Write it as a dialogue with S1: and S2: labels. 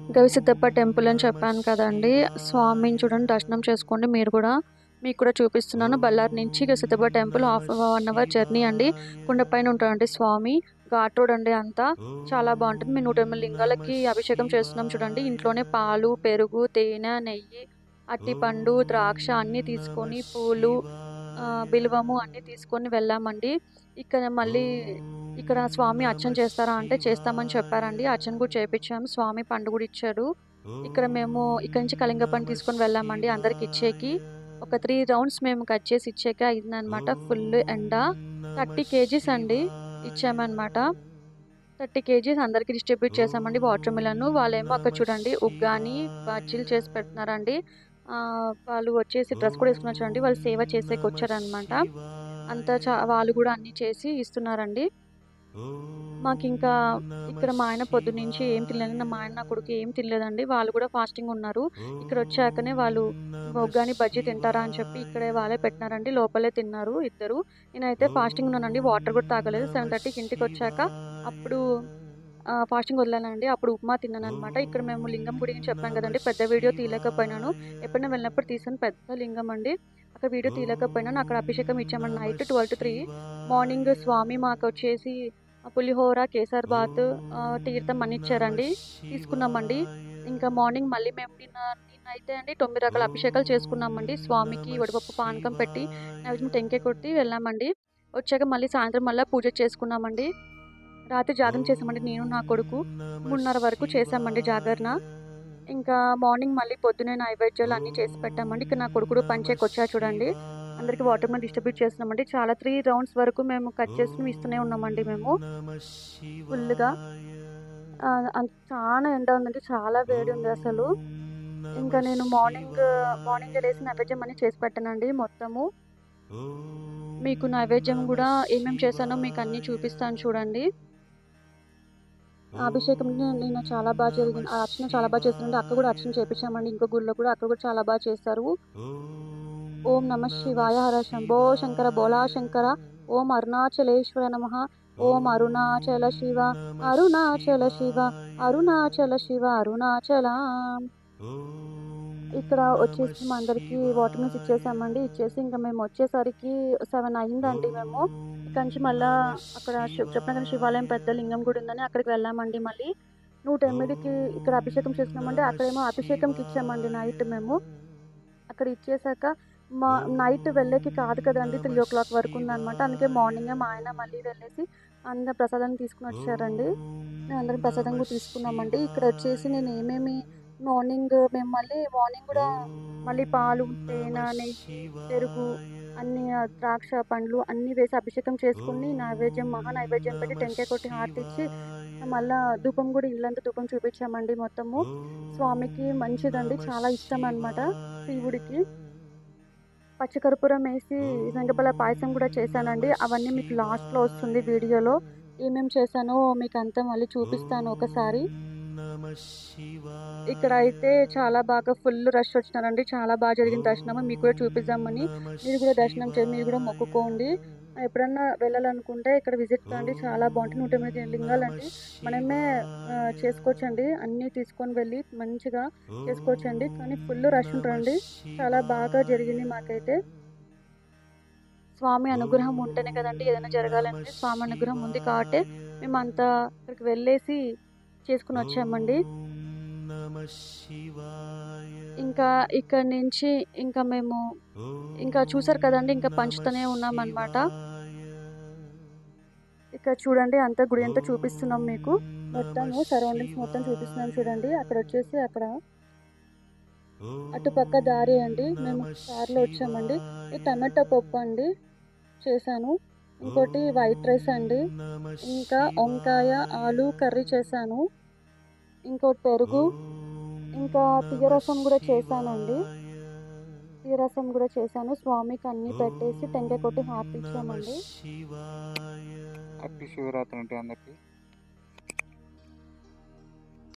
S1: గవిసిద్ధప్ప temple అని చెప్పాను కదండీ! స్వామిని చూడండి దర్శనం చేసుకోండి మీరు కూడా. మీకు కూడా చూపిస్తున్నాను. బళ్ళారి నుంచి గవిసిద్ధప్ప టెంపుల్ 1 అవర్ జర్నీ అండి. కొండపైన ఉంటాడండి స్వామి. ఘాట్ రోడ్ అండి అంతా. చాలా బావుంటుంది. మేము 108 లింగాలకి అభిషేకం చేస్తున్నాం చూడండి. ఇంట్లోనే పాలు, పెరుగు, తేనె, నెయ్యి, అరటిపండు, ద్రాక్ష అన్నీ తీసుకొని పూలు బిల్వము అన్నీ తీసుకొని వెళ్ళామండి. ఇక్కడ మళ్ళీ ఇక్కడ స్వామి అర్చన చేస్తారా అంటే చేస్తామని చెప్పారండి. అర్చన కూడా చేపిచ్చాము. స్వామి పండు కూడా ఇచ్చారు. ఇక్కడ మేము ఇక్కడి నుంచి కళింగపండు తీసుకొని వెళ్ళామండి అందరికి ఇచ్చేకి. ఒక 3 రౌండ్స్ మేము కట్ చేసి ఇచ్చాక అయిందనమాట. ఫుల్ ఎండ. 30 కేజీస్ అండి ఇచ్చామనమాట. 30 కేజీస్ అందరికి డిస్ట్రిబ్యూట్ చేశామండి వాటర్ మిలన్. వాళ్ళేమో అక్కడ చూడండి ఉగ్గాని, బజ్జీలు చేసి పెడుతున్నారండి. వాళ్ళు వచ్చేసి డ్రెస్ కూడా ఏసుకున్నారు చూడండి. వాళ్ళు సేవ చేసేకొచ్చారనమాట. అంతా వాళ్ళు కూడా అన్నీ చేసి ఇస్తున్నారండి. మాకింకా ఇక్కడ మా ఆయన పొద్దున్నుంచి ఏం తినలేదు. మా ఆయన, నా కొడుకు ఏం తినలేదండి. వాళ్ళు కూడా ఫాస్టింగ్ ఉన్నారు. ఇక్కడొచ్చాకనే వాళ్ళు ఉగ్గాని, బజ్జీ తింటారా అని చెప్పి ఇక్కడే వాళ్ళే పెట్టినారండి. లోపలే తిన్నారు ఇద్దరు. నేనైతే ఫాస్టింగ్ ఉన్నానండి. వాటర్ కూడా తాగలేదు. 7:30కి ఇంటికొచ్చాక అప్పుడు ఫాస్టింగ్ వదిలానండి. అప్పుడు ఉప్మా తిన్నాననమాట. ఇక్కడ మేము లింగం గుడి అని చెప్పాను కదండీ! పెద్ద వీడియో తీయలేకపోయినాను. ఎప్పుడైనా వెళ్ళినప్పుడు తీసాను. పెద్ద లింగం అండి. అక్కడ వీడియో తీయలేకపోయినాను. అక్కడ అభిషేకం ఇచ్చామండి నైట్ 12-3. మార్నింగ్ స్వామి మాకొచ్చేసి పులిహోర, కేసర్ బాత్, తీర్థం అన్ని ఇచ్చారండి. తీసుకున్నామండి. ఇంకా మార్నింగ్ మళ్ళీ మేము నిన్నైతే అండి 9 రకాల అభిషేకాలు చేసుకున్నామండి. స్వామికి వడపప్పు పానకం పెట్టి నైవేద్యం టెంకాయ కొట్టి వెళ్ళామండి. వచ్చాక మళ్ళీ సాయంత్రం మళ్ళా పూజ చేసుకున్నామండి. రాత్రి జాగరణ చేసామండి నేను, నా కొడుకు. 3:30 వరకు చేసామండి జాగరణ. ఇంకా మార్నింగ్ మళ్ళీ పొద్దున్నే నైవేద్యాలు అన్నీ చేసి పెట్టామండి. ఇక్కడ నా కొడుకుడు పనిచేయకొచ్చారు చూడండి. అందరికి వాటర్ మిలన్ డిస్ట్రిబ్యూట్ చేస్తున్నామండి. చాలా 3 రౌండ్స్ వరకు మేము కట్ చేసుకొని ఇస్తూనే ఉన్నామండి మేము. ఫుల్‌గా. చానా ఎండ ఉందండి. చాలా వేడి ఉంది అసలు. ఇంకా నేను మార్నింగే లేసి నైవేద్యం అన్నీ చేసి పెట్టానండి మొత్తము. మీకు నైవేద్యం గూడా ఏమేమి చేశానో మీకు అన్నీ చూపిస్తాను చూడండి. అభిషేకం నిన్న చాలా జరిగింది. ఆ అర్చన చాలా చేశారండి. అక్కడ కూడా అర్చన చేపించామండి. ఇంకో గుడిలో కూడా అక్కడ కూడా చాలా చేశారు. ఓం నమః శివాయ హర శంభో శంకర భోళా శంకర ఓం అరుణాచలేశ్వర నమః ఓం అరుణాచల శివ అరుణాచల శివ అరుణాచల శివ అరుణాచల. ఇక్కడ వచ్చేసి మా అందరికి వాటర్ మిల్స్ ఇచ్చేసామండి. ఇచ్చేసి ఇంకా మేము వచ్చేసరికి 7 అయిందండి మేము. ఇక్కడ నుంచి మళ్ళా అక్కడ చెప్పిన కదా శివాలయం పెద్ద లింగం గుడి ఉందని అక్కడికి వెళ్ళామండి మళ్ళీ. 108కి ఇక్కడ అభిషేకం చేస్తున్నామండి. అక్కడేమో అభిషేకంకి ఇచ్చామండి నైట్ మేము. అక్కడ ఇచ్చేసాక నైట్ వెళ్ళేకి కాదు కదండీ 3:00 వరకు ఉందనమాట. అందుకే మార్నింగే మా ఆయన మళ్ళీ వెళ్ళేసి అందరు ప్రసాదాన్ని తీసుకొని వచ్చారండి. మేమందరం ప్రసాదం కూడా తీసుకున్నామండి. ఇక్కడ వచ్చేసి నేను ఏమేమి మేము మార్నింగ్ కూడా మళ్ళీ పాలు, తేనె, నెయ్యి, పెరుగు అన్నీ ద్రాక్ష పండ్లు అన్నీ వేసి అభిషేకం చేసుకొని మహా నైవేద్యం పెట్టి టెంకాయ కొట్టి హారతిచ్చి మళ్ళా ధూపం కూడా ఇల్లంతా ధూపం చూపించామండి మొత్తము. స్వామికి మంచిదండి. చాలా ఇష్టం అనమాట శివుడికి. పచ్చకర్పూరం వేసి శనగపల్ల పాయసం కూడా చేశానండి. అవన్నీ మీకు లాస్ట్‌లో వస్తుంది వీడియోలో. ఏమేమి చేశానో మీకంతా మళ్ళీ చూపిస్తాను ఒకసారి. ఇక్కడైతే చాలా ఫుల్ రష్ వచ్చినారండి. చాలా జరిగింది దర్శనం. మీకు కూడా చూపిద్దామని. మీరు కూడా దర్శనం చేయండి. మీరు కూడా మొక్కుకోండి. ఎప్పుడన్నా వెళ్ళాలనుకుంటే ఇక్కడ విజిట్ కండి. చాలా బాగుంటుంది. 108 లింగాలండి. మనమే చేసుకోవచ్చండి. అన్నీ తీసుకొని వెళ్ళి మంచిగా చేసుకోవచ్చండి. కానీ ఫుల్ రష్ ఉంటారండి. చాలా జరిగింది మాకైతే. స్వామి అనుగ్రహం ఉంటేనే కదండీ ఏదైనా జరగాలంటే. స్వామి అనుగ్రహం ఉంది కాబట్టే మేమంతా అక్కడికి వెళ్ళేసి చేసుకొని వచ్చామండి. ఇంకా ఇక్కడి నుంచి ఇంకా మేము ఇంకా చూసారు కదండీ ఇంకా పంచుతూనే ఉన్నామన్నమాట. ఇక్కడ చూడండి అంతా గుడి అంతా చూపిస్తున్నాం మీకు. మొత్తము సరౌండింగ్స్ మొత్తం చూపిస్తున్నాం చూడండి. అక్కడొచ్చేసి అక్కడ అటుపక్క దారి అండి. మేము కార్‌లో వచ్చామండి. ఇది టమాటా పప్పు అండి చేశాను. ఇంకోటి వైట్ రైస్ అండి. ఇంకా వంకాయ, ఆలు కర్రీ చేశాను. ఇంకోటి పెరుగు, ఇంకా తియ్యరసం కూడా చేశానండి. తియ్యరసం కూడా చేశాను. స్వామికి అన్నీ పెట్టేసి టెంకాయ కొట్టి హారతి ఇచ్చామండి.
S2: హ్యాపీ శివరాత్రి అండి అందరికీ.